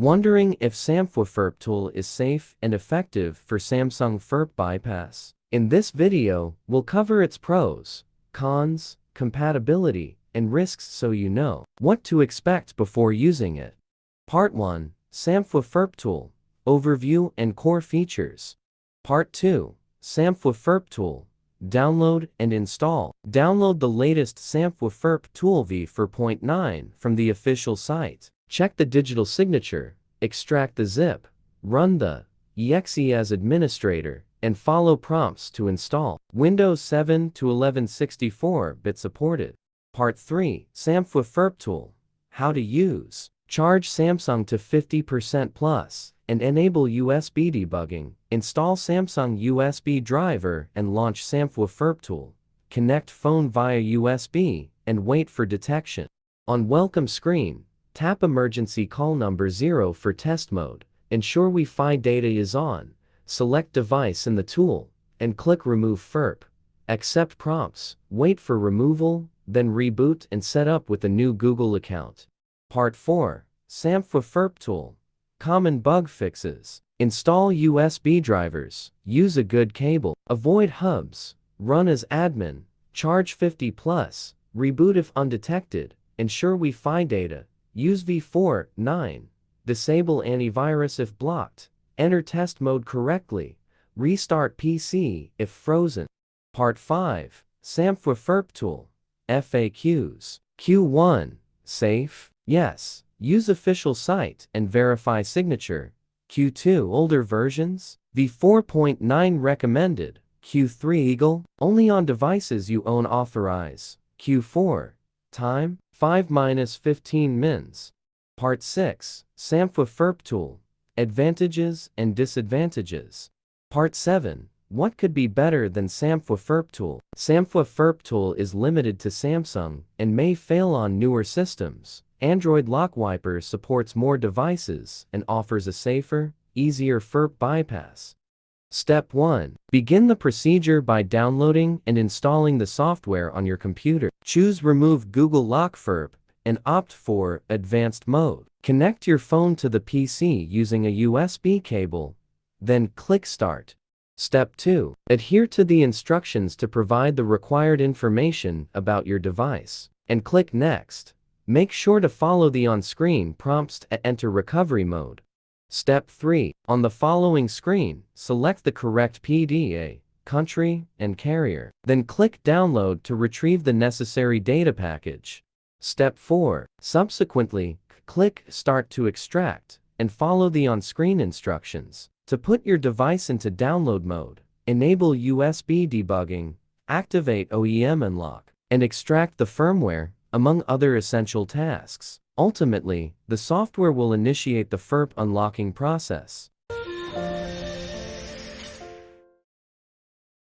Wondering if SamFw FRP Tool is safe and effective for Samsung FRP bypass? In this video, we'll cover its pros, cons, compatibility, and risks so you know what to expect before using it. Part 1, SamFw FRP Tool, Overview and Core Features. Part 2, SamFw FRP Tool, Download and Install. Download the latest SamFw FRP Tool v4.9 from the official site. Check the digital signature, extract the zip, run the exe as administrator, and follow prompts to install. Windows 7 to 1164-bit supported. Part 3, SamFw FRP Tool, How to use. Charge Samsung to 50% plus and enable USB debugging. Install Samsung USB driver and launch SamFw FRP Tool. Connect phone via USB and wait for detection. On welcome screen, tap emergency call number 0 for test mode. Ensure Wi-Fi data is on. Select device in the tool and click remove FRP. Accept prompts, wait for removal, then reboot and set up with a new Google account. Part 4, SamFw FRP Tool, Common Bug Fixes. Install USB drivers, use a good cable, avoid hubs, run as admin, charge 50 plus, reboot if undetected, ensure Wi-Fi data, use v4.9, disable antivirus if blocked, enter test mode correctly, restart PC if frozen. Part 5, SamFw FRP Tool, FAQs. Q1, safe? Yes. Use official site and verify signature. Q2, older versions? v4.9 recommended. Q3, Eagle? Only on devices you own authorize. Q4, time? 5-15 mins. Part 6, SamFw FRP Tool, Advantages and Disadvantages. Part 7, what could be better than SamFw FRP Tool? SamFw FRP Tool is limited to Samsung and may fail on newer systems. Android Lockwiper supports more devices and offers a safer, easier FRP bypass. Step 1. Begin the procedure by downloading and installing the software on your computer. Choose Remove Google Lock FRP and opt for Advanced Mode. Connect your phone to the PC using a USB cable, then click Start. Step 2. Adhere to the instructions to provide the required information about your device, and click Next. Make sure to follow the on-screen prompts to enter recovery mode. Step 3. On the following screen, select the correct PDA, country, and carrier. Then click Download to retrieve the necessary data package. Step 4. Subsequently, click Start to extract, and follow the on-screen instructions. To put your device into download mode, enable USB debugging, activate OEM unlock, and extract the firmware, among other essential tasks. Ultimately, the software will initiate the FRP unlocking process.